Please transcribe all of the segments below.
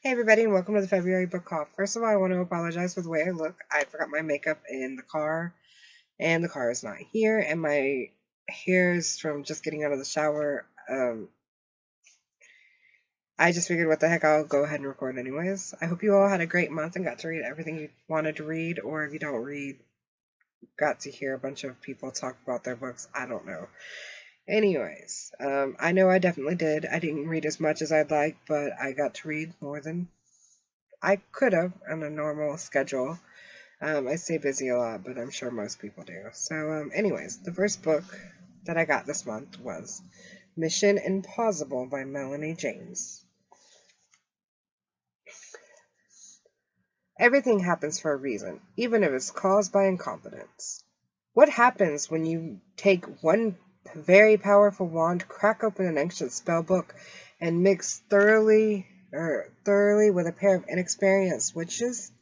Hey everybody, and welcome to the February book haul. First of all, I want to apologize for the way I look. I forgot my makeup in the car, and the car is not here, and my hair is from just getting out of the shower. I just figured, what the heck, I'll go ahead and record anyways. I hope you all had a great month and got to read everything you wanted to read, or if you don't read, got to hear a bunch of people talk about their books. I don't know. Anyways, I know I definitely did. I didn't read as much as I'd like, but I got to read more than I could have on a normal schedule. I stay busy a lot, but I'm sure most people do. So, anyways, the first book that I got this month was Mission Impossible by Melanie James. Everything happens for a reason, even if it's caused by incompetence. What happens when you take one very powerful wand, crack open an ancient spell book, and mix thoroughly with a pair of inexperienced witches?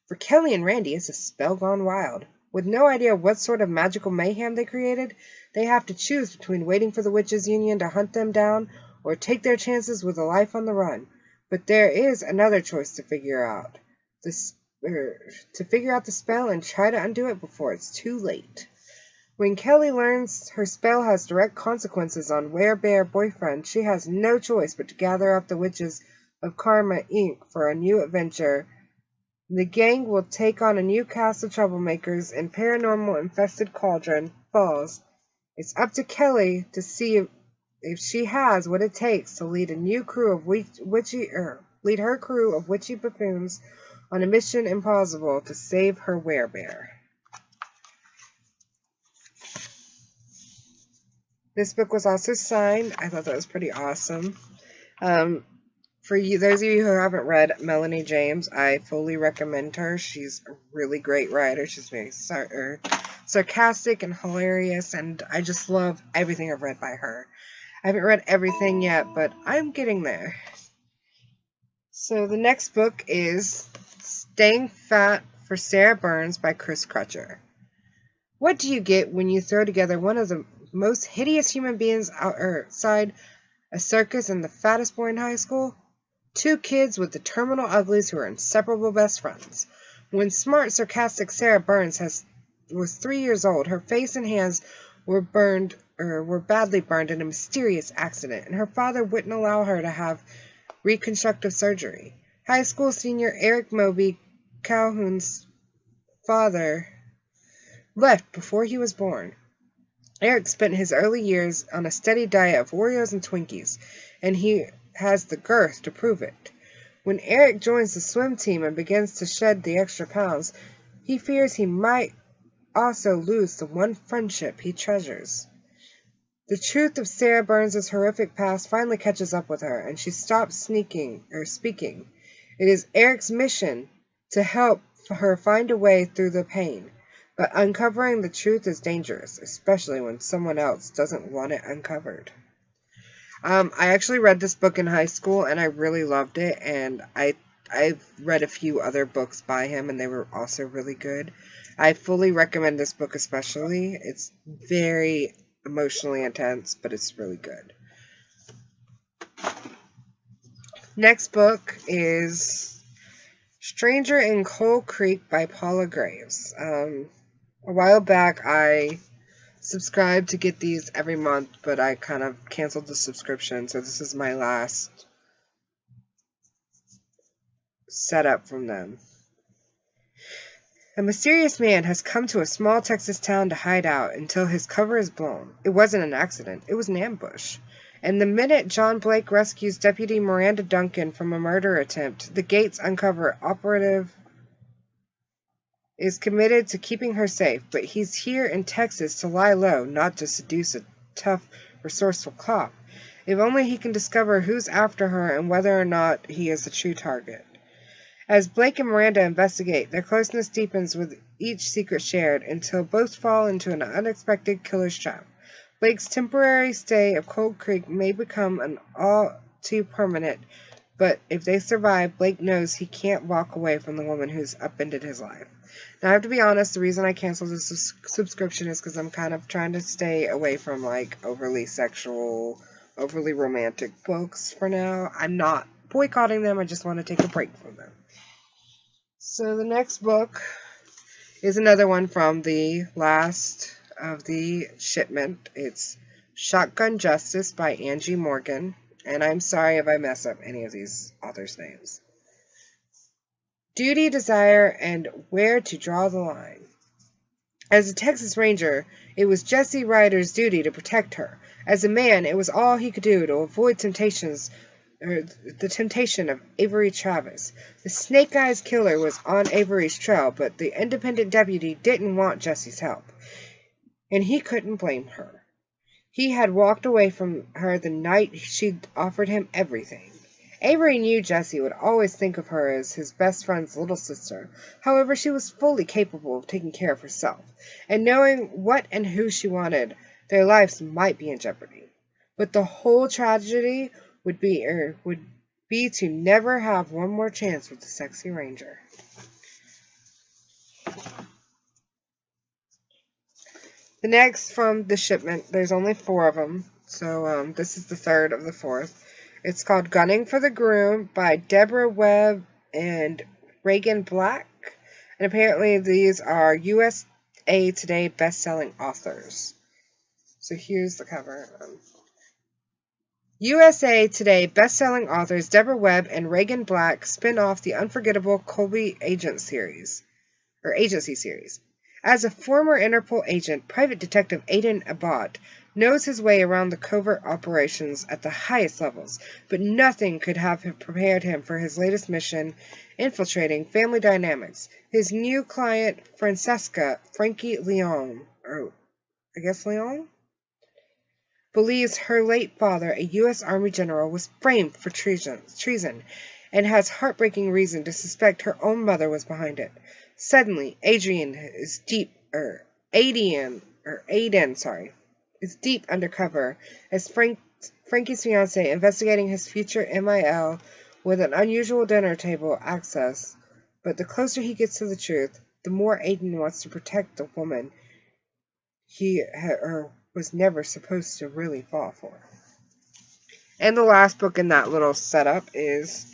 For Kelly and Randy, it's a spell gone wild. With no idea what sort of magical mayhem they created, they have to choose between waiting for the Witches' Union to hunt them down or take their chances with a life on the run. But there is another choice to figure out. To figure out the spell and try to undo it before it's too late. When Kelly learns her spell has direct consequences on Werebear boyfriend, she has no choice but to gather up the Witches of Karma, Inc. for a new adventure. The gang will take on a new cast of troublemakers in paranormal-infested Cauldron Falls. It's up to Kelly to see if she has what it takes to lead a new crew of lead her crew of witchy buffoons on a mission impossible to save her werebear. This book was also signed. I thought that was pretty awesome. For you, those of you who haven't read Melanie James, I fully recommend her. She's a really great writer. She's very sarcastic and hilarious, and I just love everything I've read by her. I haven't read everything yet, but I'm getting there. So the next book is Staying Fat for Sarah Burns by Chris Crutcher. What do you get when you throw together one of the most hideous human beings outside a circus and the fattest boy in high school? Two kids with the terminal uglies who are inseparable best friends. When smart, sarcastic Sarah Burns was 3 years old, her face and hands were badly burned in a mysterious accident, and her father wouldn't allow her to have reconstructive surgery. High school senior Eric Moby, Calhoun's father, left before he was born. Eric spent his early years on a steady diet of Oreos and Twinkies, and he has the girth to prove it. When Eric joins the swim team and begins to shed the extra pounds, he fears he might also lose the one friendship he treasures. The truth of Sarah Burns' horrific past finally catches up with her, and she stops speaking. It is Eric's mission to help her find a way through the pain, but uncovering the truth is dangerous, especially when someone else doesn't want it uncovered. I actually read this book in high school, and I really loved it, and I've read a few other books by him, and they were also really good. I fully recommend this book especially. It's very emotionally intense, but it's really good. Next book is Stranger in Coal Creek by Paula Graves. A while back, I subscribed to get these every month, but I kind of canceled the subscription, so this is my last setup from them. A mysterious man has come to a small Texas town to hide out until his cover is blown. It wasn't an accident, it was an ambush. And the minute John Blake rescues Deputy Miranda Duncan from a murder attempt, the Gates Uncover operative is committed to keeping her safe, but he's here in Texas to lie low, not to seduce a tough, resourceful cop. If only he can discover who's after her and whether or not he is a true target. As Blake and Miranda investigate, their closeness deepens with each secret shared until both fall into an unexpected killer's trap. Blake's temporary stay of Cold Creek may become an all too permanent, but if they survive, Blake knows he can't walk away from the woman who's upended his life. Now, I have to be honest, the reason I canceled this subscription is because I'm kind of trying to stay away from, overly sexual, overly romantic books for now. I'm not boycotting them. I just want to take a break from them. So the next book is another one from the last of the shipment. It's Shotgun Justice by Angie Morgan. And I'm sorry if I mess up any of these authors' names. Duty, desire, and where to draw the line. As a Texas Ranger, it was Jesse Ryder's duty to protect her. As a man, it was all he could do to avoid the temptation of Avery Travis. The Snake Eyes killer was on Avery's trail, but the independent deputy didn't want Jesse's help, and he couldn't blame her. He had walked away from her the night she'd offered him everything. Avery knew Jesse would always think of her as his best friend's little sister. However, she was fully capable of taking care of herself, and knowing what and who she wanted, their lives might be in jeopardy. But the whole tragedy would be to never have one more chance with the sexy ranger. The next from the shipment, there's only 4 of them, so this is the third of the 4th. It's called Gunning for the Groom by Deborah Webb and Reagan Black. And apparently these are USA Today best-selling authors. So here's the cover. USA Today best-selling authors Deborah Webb and Reagan Black spin off the unforgettable Colby agency series. As a former Interpol agent, Private Detective Aidan Abbott knows his way around the covert operations at the highest levels, but nothing could have prepared him for his latest mission, infiltrating family dynamics. His new client, Frankie Leon, believes her late father, a U.S. Army general, was framed for treason, and has heartbreaking reason to suspect her own mother was behind it. Suddenly, Aiden is deep undercover as Frankie's fiancé, investigating his future MIL with an unusual dinner table access. But the closer he gets to the truth, the more Aiden wants to protect the woman he was never supposed to really fall for. And the last book in that little setup is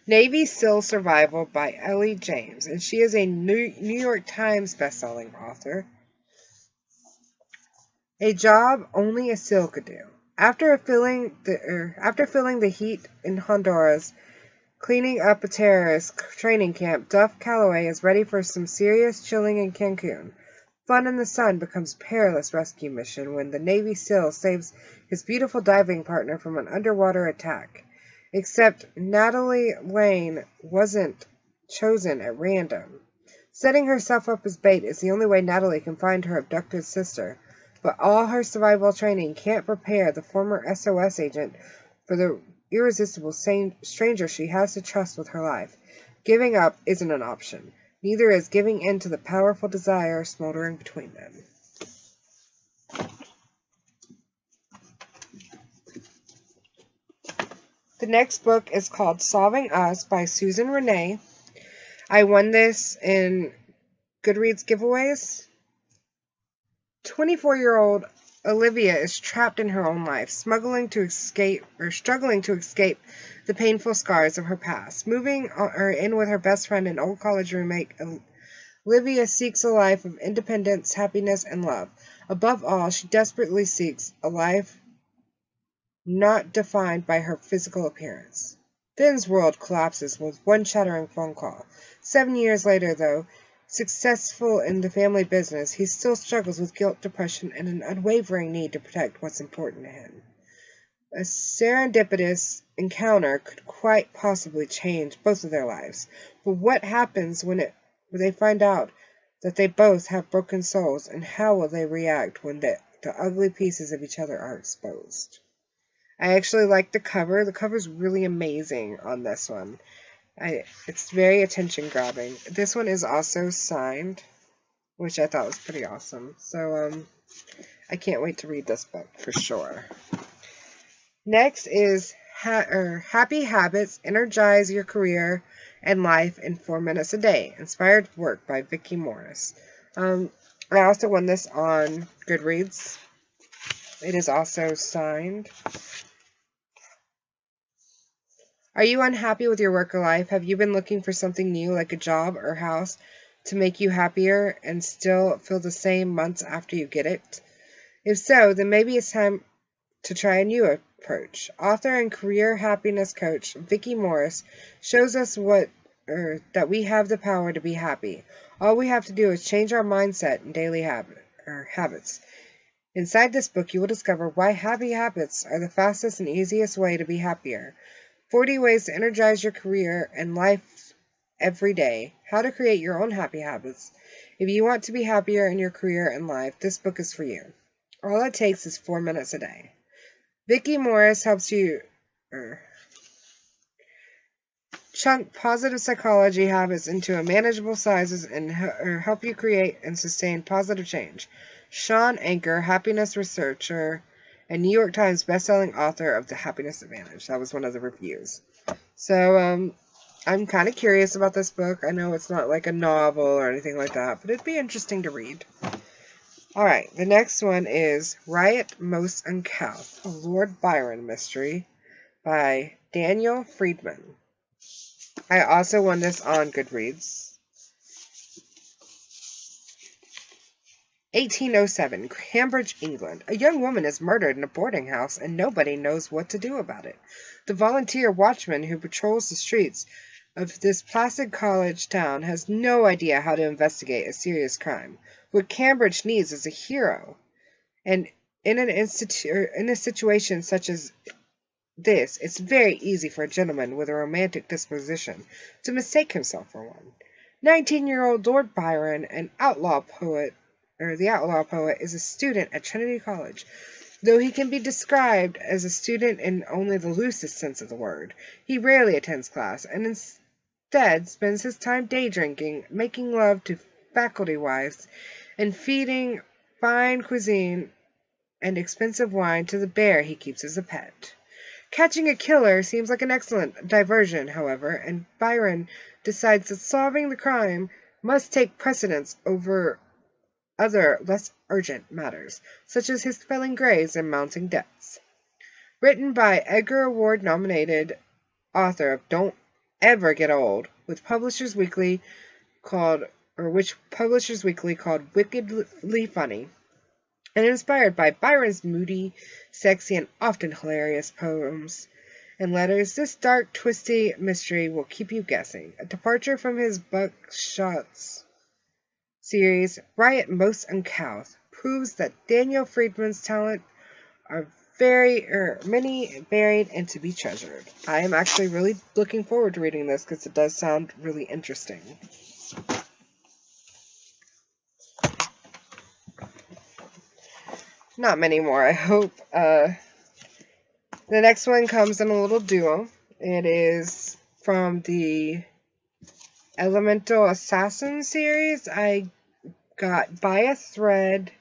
Navy SEAL Survival by Ellie James, and she is a New York Times bestselling author. A job only a SEAL could do. After feeling the heat in Honduras, cleaning up a terrorist training camp, Duff Calloway is ready for some serious chilling in Cancun. Fun in the sun becomes a perilous rescue mission when the Navy SEAL saves his beautiful diving partner from an underwater attack. Except Natalie Lane wasn't chosen at random. Setting herself up as bait is the only way Natalie can find her abducted sister, but all her survival training can't prepare the former SOS agent for the irresistible stranger she has to trust with her life. Giving up isn't an option. Neither is giving in to the powerful desire smoldering between them. The next book is called Solving Us by Susan Renee. I won this in Goodreads giveaways. 24-year-old Olivia is trapped in her own life, struggling to escape the painful scars of her past. Moving in with her best friend and old college roommate, Olivia seeks a life of independence, happiness, and love. Above all, she desperately seeks a life not defined by her physical appearance. Ben's world collapses with one shattering phone call. 7 years later, though, successful in the family business, he still struggles with guilt, depression, and an unwavering need to protect what's important to him. A serendipitous encounter could quite possibly change both of their lives. But what happens when they find out that they both have broken souls, and how will they react when the ugly pieces of each other are exposed? I actually like the cover. The cover's really amazing on this one. It's very attention-grabbing. This one is also signed, which I thought was pretty awesome. So, I can't wait to read this book for sure. Next is Happy Habits, Energize Your Career and Life in 4 Minutes a Day. Inspired Work by Vicki Morris. I also won this on Goodreads. It is also signed. Are you unhappy with your work or life? Have you been looking for something new, like a job or house, to make you happier and still feel the same months after you get it? If so, then maybe it's time to try a new approach. Author and career happiness coach Vicki Morris shows us that we have the power to be happy. All we have to do is change our mindset and daily habits. Inside this book, you will discover why happy habits are the fastest and easiest way to be happier. 40 ways to energize your career and life every day. How to create your own happy habits. If you want to be happier in your career and life, this book is for you. All it takes is 4 minutes a day. Vicki Morris helps you chunk positive psychology habits into manageable sizes and help you create and sustain positive change. Sean Anker, happiness researcher and New York Times bestselling author of The Happiness Advantage. That was one of the reviews. So, I'm kind of curious about this book. I know it's not like a novel or anything like that, but it'd be interesting to read. Alright, the next one is Riot, Moss, and Cowth, a Lord Byron mystery by Daniel Friedman. I also won this on Goodreads. 1807, Cambridge, England. A young woman is murdered in a boarding house and nobody knows what to do about it. The volunteer watchman who patrols the streets of this placid college town has no idea how to investigate a serious crime. What Cambridge needs is a hero. And in a situation such as this, it's very easy for a gentleman with a romantic disposition to mistake himself for one. 19-year-old Lord Byron, the outlaw poet, is a student at Trinity College. Though he can be described as a student in only the loosest sense of the word, he rarely attends class and instead spends his time day drinking, making love to faculty wives, and feeding fine cuisine and expensive wine to the bear he keeps as a pet. Catching a killer seems like an excellent diversion, however, and Byron decides that solving the crime must take precedence over other, less urgent matters, such as his felling grades and mounting debts. Written by Edgar Award-nominated author of Don't Ever Get Old, which Publishers Weekly called Wickedly Funny, and inspired by Byron's moody, sexy, and often hilarious poems and letters, this dark, twisty mystery will keep you guessing. A departure from his Buckshots series, Riot, Moss, and Cowth, proves that Daniel Friedman's talent are many, varied, and to be treasured. I am actually really looking forward to reading this because it does sound really interesting. Not many more, I hope. The next one comes in a little duo. It is from the Elemental Assassin series. I got By a Thread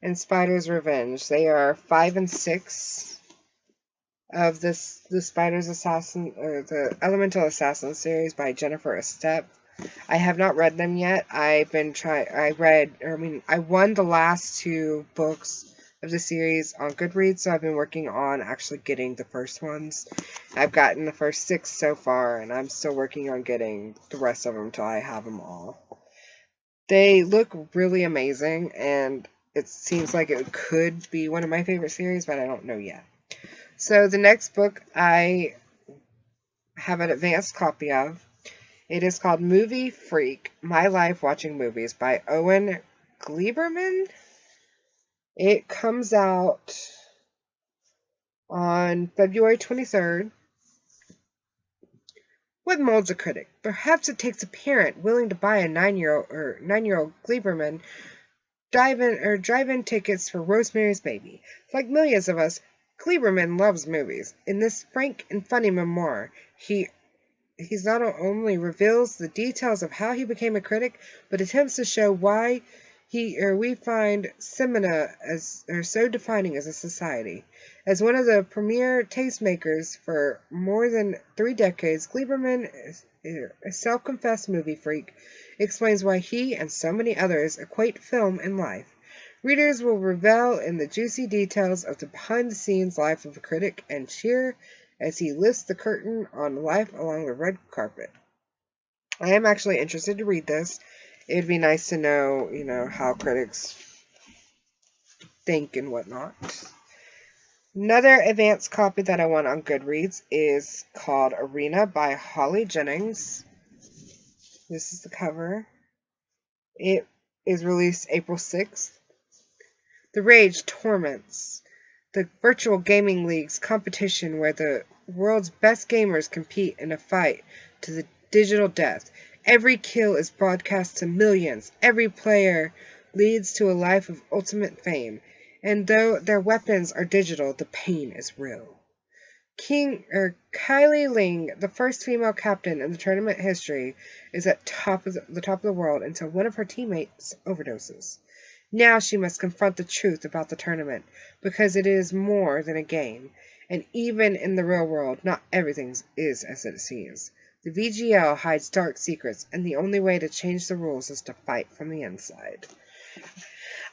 and Spider's Revenge. They are 5 and 6 of the Spider's Assassin, or the Elemental Assassin series by Jennifer Estep. I have not read them yet. I won the last 2 books of the series on Goodreads, so I've been working on actually getting the first ones. I've gotten the first 6 so far, and I'm still working on getting the rest of them until I have them all. They look really amazing, and it seems like it could be one of my favorite series, but I don't know yet. So the next book I have an advanced copy of. It is called Movie Freak, My Life Watching Movies by Owen Gleiberman. It comes out on February 23rd. What molds a critic? Perhaps it takes a parent willing to buy a 9-year-old Gleiberman drive-in tickets for Rosemary's Baby. Like millions of us, Gleiberman loves movies. In this frank and funny memoir, he's not only reveals the details of how he became a critic, but attempts to show why we find cinema as so defining as a society. As one of the premier tastemakers for more than 3 decades, Gleiberman, a self-confessed movie freak, explains why he and so many others equate film and life. Readers will revel in the juicy details of the behind-the-scenes life of a critic and cheer as he lifts the curtain on life along the red carpet. I am actually interested to read this. It would be nice to know, how critics think and whatnot. Another advanced copy that I want on Goodreads is called Arena by Holly Jennings. This is the cover. It is released April 6th. The rage torments. The virtual gaming league's competition where the world's best gamers compete in a fight to the digital death. Every kill is broadcast to millions. Every player leads to a life of ultimate fame. And though their weapons are digital, the pain is real. Kylie Ling, the first female captain in the tournament history, is at the top of the world until one of her teammates overdoses. Now she must confront the truth about the tournament, because it is more than a game. And even in the real world, not everything is as it seems. The VGL hides dark secrets, and the only way to change the rules is to fight from the inside.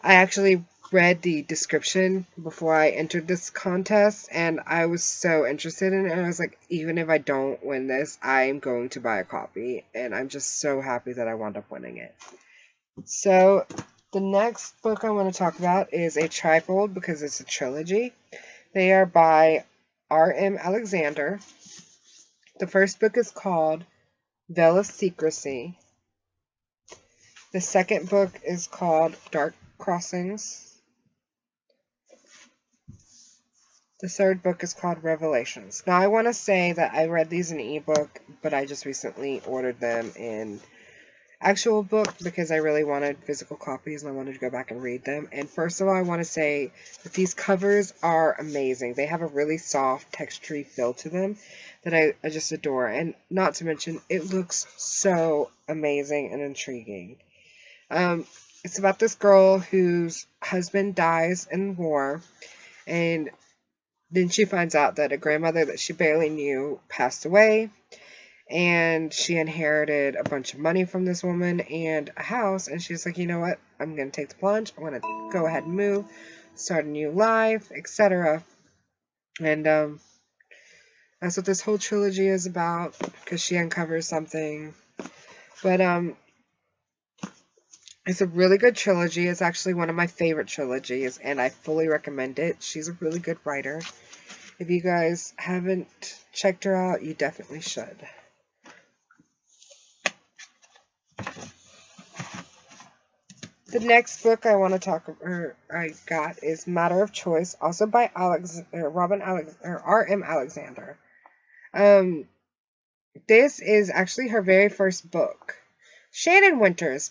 I actually read the description before I entered this contest, and I was so interested in it. And I was like, even if I don't win this, I'm going to buy a copy. And I'm just so happy that I wound up winning it. So the next book I want to talk about is a trifold because it's a trilogy. They are by R.M. Alexander. The first book is called Veil of Secrecy. The second book is called Dark Crossings. The third book is called Revelations. Now, I want to say that I read these in ebook, but I just recently ordered them in actual book because I really wanted physical copies and I wanted to go back and read them. And first of all, I want to say that these covers are amazing. They have a really soft, textury feel to them that I just adore. And not to mention, it looks so amazing and intriguing. It's about this girl whose husband dies in war, and then she finds out that a grandmother that she barely knew passed away, and she inherited a bunch of money from this woman and a house, and she's like, you know what, I'm going to take the plunge, I'm going to go ahead and move, start a new life, etc. And that's what this whole trilogy is about, because she uncovers something. But it's a really good trilogy. It's actually one of my favorite trilogies, and I fully recommend it. She's a really good writer. If you guys haven't checked her out, you definitely should. The next book I want to I got is Matter of Choice, also by R.M. Alexander. This is actually her very first book. Shannon Winters'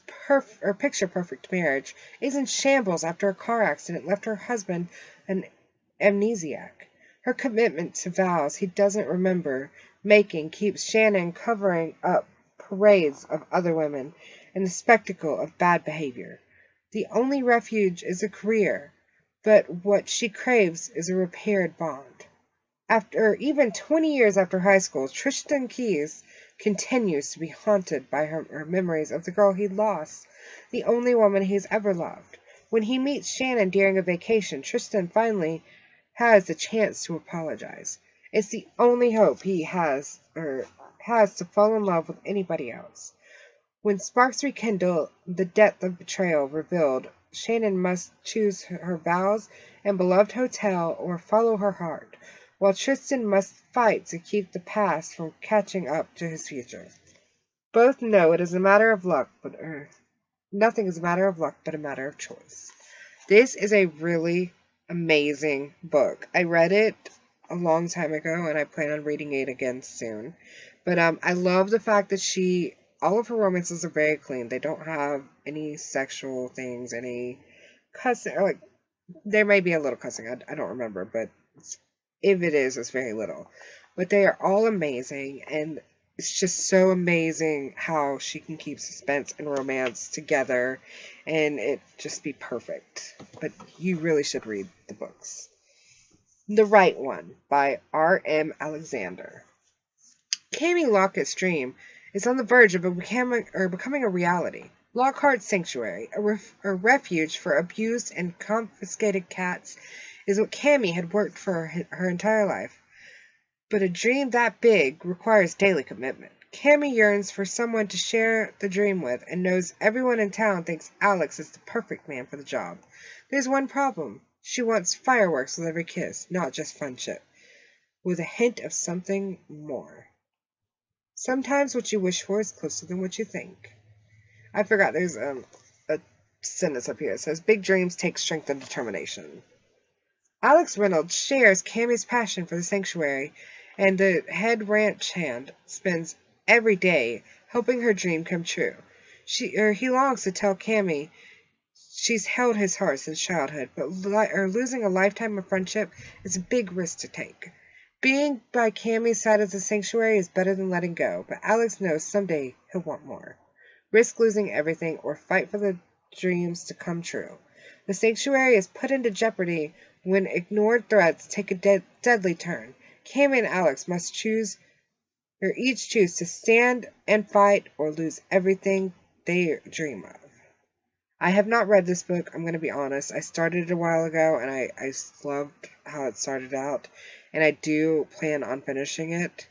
picture-perfect marriage is in shambles after a car accident left her husband an amnesiac. Her commitment to vows he doesn't remember making keeps Shannon covering up parades of other women and the spectacle of bad behavior. The only refuge is a career, but what she craves is a repaired bond. Even 20 years after high school, Tristan Keyes continues to be haunted by her memories of the girl he lost, the only woman he's ever loved. When he meets Shannon during a vacation, Tristan finally has the chance to apologize. It's the only hope he has to fall in love with anybody else. When sparks rekindle, the depth of betrayal revealed, Shannon must choose her vows and beloved hotel or follow her heart, while Tristan must fight to keep the past from catching up to his future. Both know it is a matter of luck, but nothing is a matter of luck but a matter of choice. This is a really amazing book. I read it a long time ago, and I plan on reading it again soon. But I love the fact that all of her romances are very clean. They don't have any sexual things, any cussing, or there may be a little cussing. I don't remember, but if it is, it's very little. But they are all amazing, and it's just so amazing how she can keep suspense and romance together, and it just be perfect. But you really should read the books. The Right One by R.M. Alexander. Cammie Locket's dream is on the verge of becoming a reality. Lockhart's Sanctuary, a refuge for abused and confiscated cats, is what Cammie had worked for her entire life. But a dream that big requires daily commitment. Cammy yearns for someone to share the dream with and knows everyone in town thinks Alex is the perfect man for the job. There's one problem. She wants fireworks with every kiss, not just friendship, with a hint of something more. Sometimes what you wish for is closer than what you think. I forgot there's a sentence up here. It says, big dreams take strength and determination. Alex Reynolds shares Cammy's passion for the sanctuary, and the head ranch hand spends every day helping her dream come true. He longs to tell Cammy she's held his heart since childhood, but losing a lifetime of friendship is a big risk to take. Being by Cammy's side of the sanctuary is better than letting go, but Alex knows someday he'll want more. Risk losing everything or fight for the dreams to come true. The sanctuary is put into jeopardy when ignored threats take a deadly turn. Cammy and Alex must each choose to stand and fight or lose everything they dream of. I have not read this book, I'm going to be honest. I started it a while ago, and I loved how it started out, and I do plan on finishing it.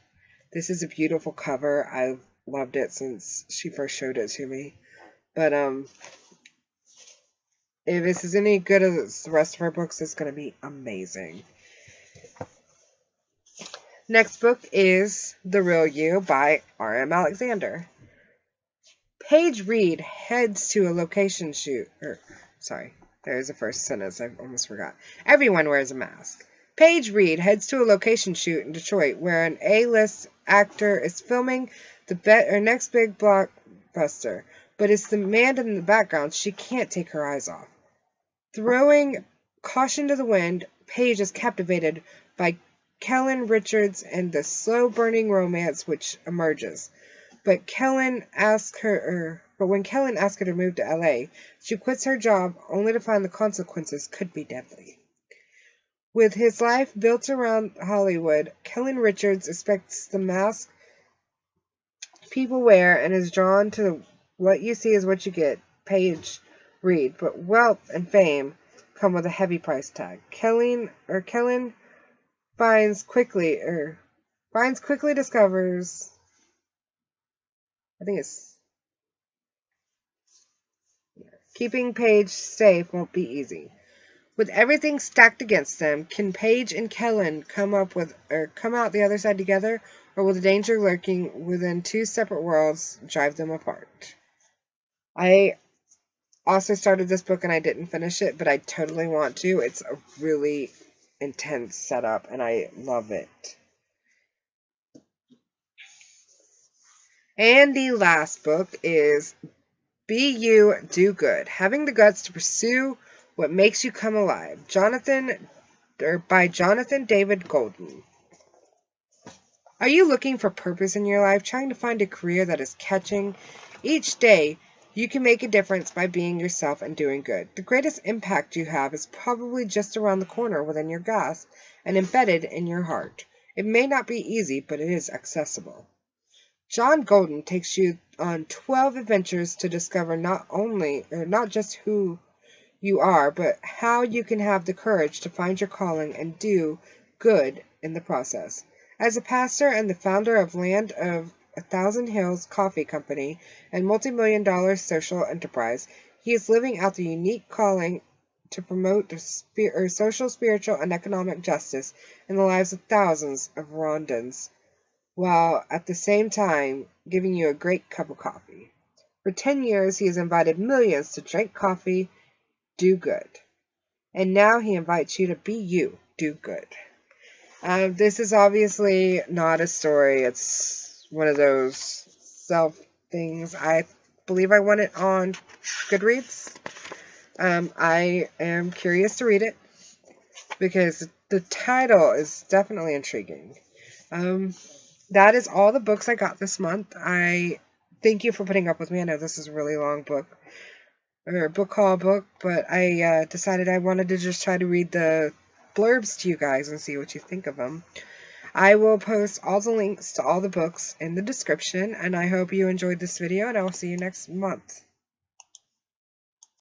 This is a beautiful cover. I've loved it since she first showed it to me. But, if this is any good as the rest of her books, it's going to be amazing. Next book is The Real You by R.M. Alexander. Paige Reed heads to a location shoot. There's the first sentence. I almost forgot. Everyone wears a mask. Paige Reed heads to a location shoot in Detroit where an A-list actor is filming the next big blockbuster, but it's the man in the background she can't take her eyes off. Throwing caution to the wind, Paige is captivated by Kellen Richards and the slow-burning romance which emerges. But when Kellen asks her to move to LA, she quits her job only to find the consequences could be deadly. With his life built around Hollywood, Kellen Richards expects the mask people wear and is drawn to what you see is what you get, Paige Reed. But wealth and fame come with a heavy price tag. Kellen discovers. I think it's keeping Paige safe won't be easy. With everything stacked against them, can Paige and Kellen come out the other side together, or will the danger lurking within two separate worlds drive them apart? I also started this book and I didn't finish it, but I totally want to. It's a really intense setup and I love it. And the last book is Be You, Do Good. Having the Guts to Pursue What Makes You Come Alive. By Jonathan David Golden. Are you looking for purpose in your life, trying to find a career that is catching? Each day, you can make a difference by being yourself and doing good. The greatest impact you have is probably just around the corner within your grasp and embedded in your heart. It may not be easy, but it is accessible. John Golden takes you on 12 adventures to discover not just who you are, but how you can have the courage to find your calling and do good in the process. As a pastor and the founder of Land of a Thousand Hills Coffee Company and multi-million-dollar social enterprise, he is living out the unique calling to promote social, spiritual, and economic justice in the lives of thousands of Rwandans, while at the same time giving you a great cup of coffee. For 10 years, he has invited millions to drink coffee, do good. And now he invites you to be you, do good. This is obviously not a story. It's one of those self things. I believe I want it on Goodreads. I am curious to read it because the title is definitely intriguing. That is all the books I got this month. I thank you for putting up with me. I know this is a really long book, or book haul book, but I decided I wanted to just try to read the blurbs to you guys and see what you think of them. I will post all the links to all the books in the description, and I hope you enjoyed this video, and I will see you next month.